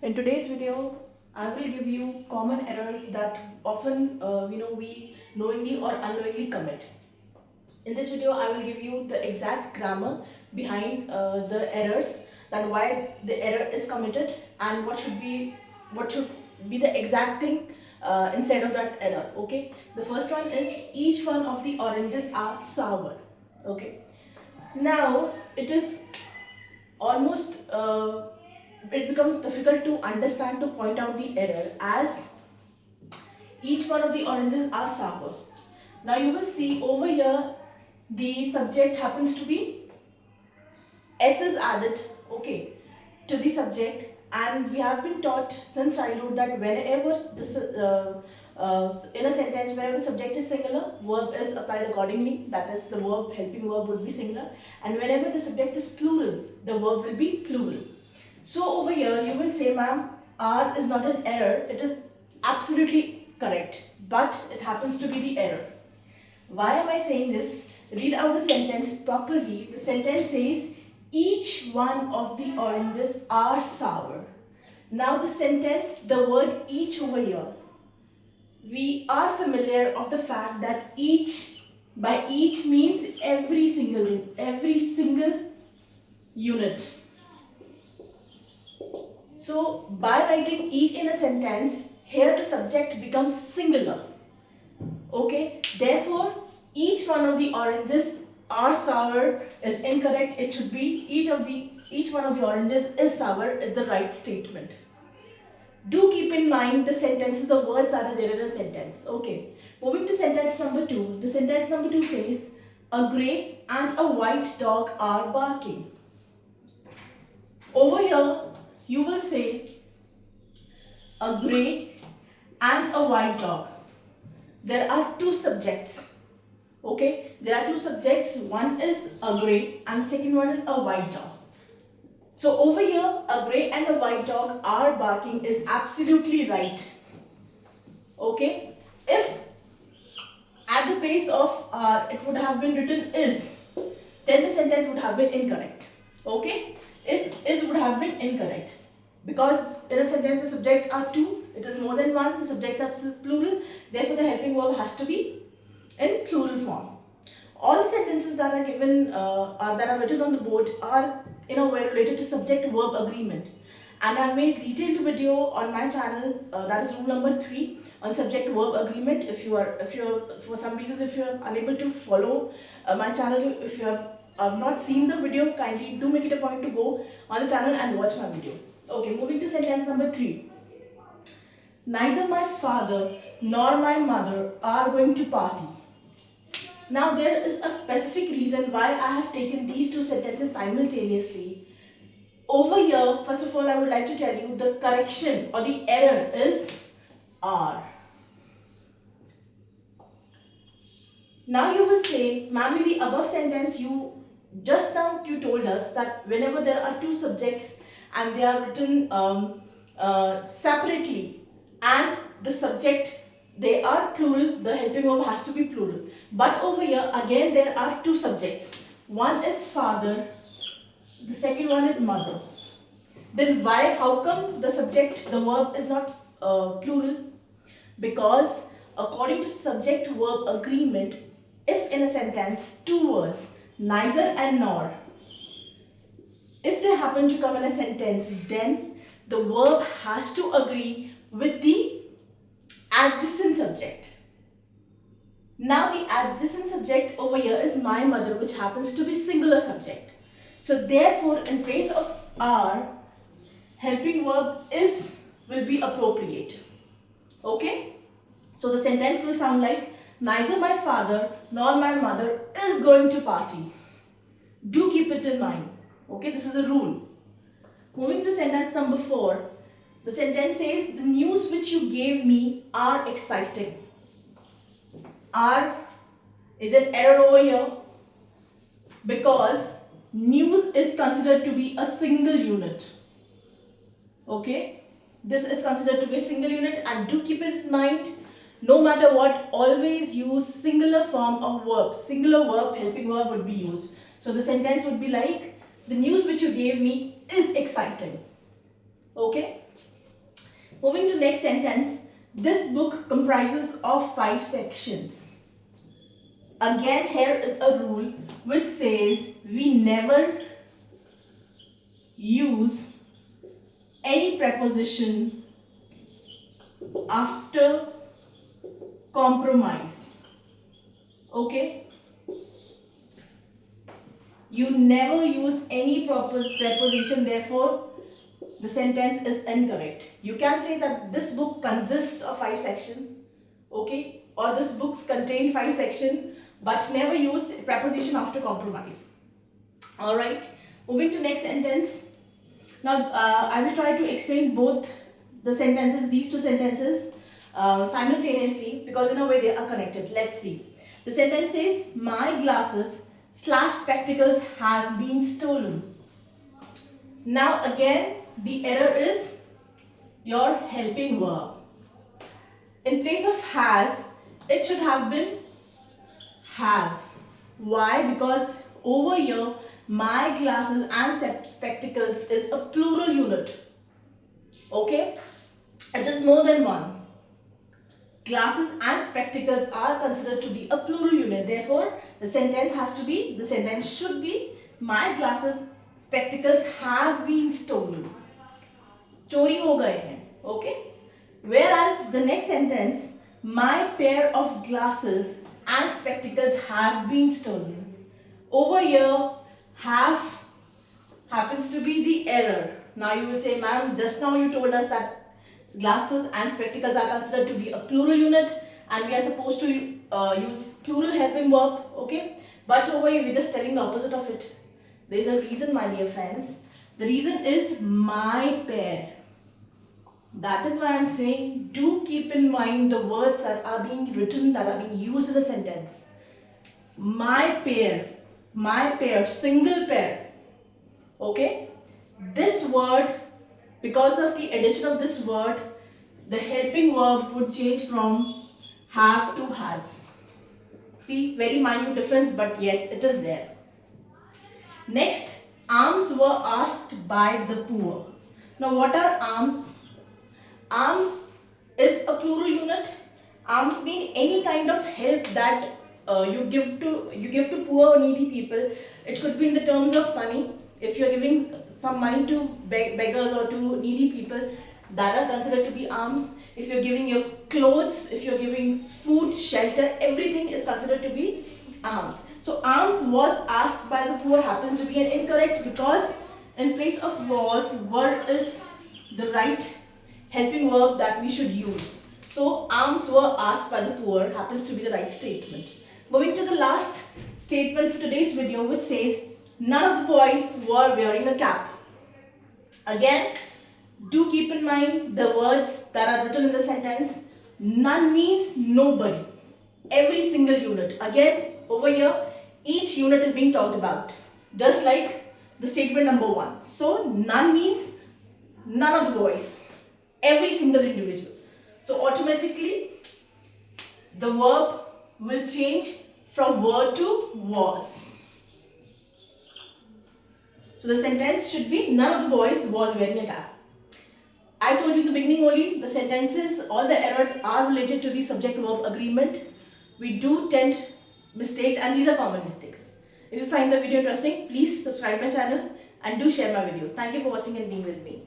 In today's video, I will give you common errors that often we knowingly or unknowingly commit. In this video, I will give you the exact grammar behind the errors, that why the error is committed and what should be the exact thing instead of that error. Okay. The first one is each one of the oranges are sour. Okay. Now it is almost it becomes difficult to understand to point out the error as each one of the oranges are sour. Now you will see over here the subject happens to be S is added, okay, to the subject, and we have been taught since childhood that whenever this in a sentence whenever the subject is singular, verb is applied accordingly. That is, the verb helping verb would be singular, and whenever the subject is plural, the verb will be plural. So over here you will say, ma'am, R is not an error. It is absolutely correct, but it happens to be the error. Why am I saying this? Read out the sentence properly. The sentence says, each one of the oranges are sour. Now the sentence, the word each over here, we are familiar of the fact that each, by each means every single unit. So by writing each in a sentence, here the subject becomes singular. Okay, therefore each one of the oranges are sour is incorrect. It should be each one of the oranges is sour is the right statement. Do keep in mind the sentences, the words that are there in a sentence. Okay, moving to sentence number 2. The sentence number 2 says, a grey and a white dog are barking. Over here you will say a grey and a white dog. There are two subjects. Okay, there are two subjects. One is a grey and second one is a white dog. So over here, a grey and a white dog are barking is absolutely right. Okay, if at the place of are it would have been written is, then the sentence would have been incorrect. Okay, is would have been incorrect, because in a sentence the subjects are two, it is more than one, the subjects are plural, therefore the helping verb has to be in plural form. All the sentences that are given that are written on the board are in a way related to subject verb agreement, and I've made detailed video on my channel, that is rule number 3 on subject verb agreement. If you are for some reasons if you are unable to follow my channel, if you have not seen the video, kindly do make it a point to go on the channel and watch my video. Okay, moving to sentence number 3. Neither my father nor my mother are going to party. Now there is a specific reason why I have taken these two sentences simultaneously. Over here, first of all, I would like to tell you the correction or the error is are. Now you will say, ma'am, in the above sentence you just now you told us that whenever there are two subjects and they are written separately and the subject they are plural, the helping verb has to be plural. But over here again there are two subjects. One is father, the second one is mother. Then why, how come the subject, the verb is not plural? Because according to subject verb agreement, if in a sentence two words, neither and nor, if they happen to come in a sentence, then the verb has to agree with the adjacent subject. Now the adjacent subject over here is my mother, which happens to be singular subject. So therefore in place of are, helping verb is will be appropriate. Okay, so the sentence will sound like, neither my father nor my mother is going to party. Do keep it in mind. Okay, this is a rule. Moving to sentence number 4. The sentence says, the news which you gave me are exciting. Are is an error over here because news is considered to be a single unit. Okay, this is considered to be a single unit, and do keep it in mind, no matter what, always use singular form of verb. Singular verb, helping verb would be used. So the sentence would be like, the news which you gave me is exciting. Okay. Moving to next sentence. This book comprises of 5 sections. Again, here is a rule which says we never use any preposition after compromise. Okay? You never use any preposition, therefore the sentence is incorrect. You can say that this book consists of 5 sections, okay, or this books contain 5 sections, but never use preposition after compromise. Alright, moving to next sentence. Now I will try to explain both the sentences, these two sentences simultaneously, because in a way they are connected. Let's see. The sentence says, my glasses / spectacles has been stolen. Now again, the error is your helping verb. In place of has, it should have been have. Why? Because over here, my glasses and spectacles is a plural unit. Okay? It is more than one. Glasses and spectacles are considered to be a plural unit. Therefore, the sentence should be, my glasses, spectacles have been stolen. चोरी हो गए हैं. Okay? Whereas the next sentence, my pair of glasses and spectacles have been stolen. Over here, have happens to be the error. Now you will say, ma'am, just now you told us that glasses and spectacles are considered to be a plural unit and we are supposed to use plural helping verb, okay? But over here, we're just telling the opposite of it. There is a reason, my dear friends. The reason is my pair. That is why I'm saying, do keep in mind the words that are being written, that are being used in a sentence. My pair, single pair. Okay? This word, because of the addition of this word, the helping verb would change from have to has. See, very minute difference, but yes, it is there. Next, alms were asked by the poor. Now, what are alms? Alms is a plural unit. Alms mean any kind of help that you give to poor or needy people. It could be in the terms of money. If you are giving some money to beggars or to needy people, that are considered to be alms. If you are giving your clothes, if you are giving food, shelter, everything is considered to be alms. So alms was asked by the poor happens to be an incorrect, because in place of was, were is the right helping verb that we should use. So alms were asked by the poor happens to be the right statement. Moving to the last statement for today's video, which says, none of the boys were wearing a cap. Again, do keep in mind the words that are written in the sentence. None means nobody. Every single unit. Again, over here, each unit is being talked about. Just like the statement number 1. So, none means none of the boys. Every single individual. So, automatically, the verb will change from were to was. So, the sentence should be, none of the boys was wearing a cap. I told you in the beginning only, the sentences, all the errors are related to the subject-verb agreement. We do tend mistakes, and these are common mistakes. If you find the video interesting, please subscribe my channel and do share my videos. Thank you for watching and being with me.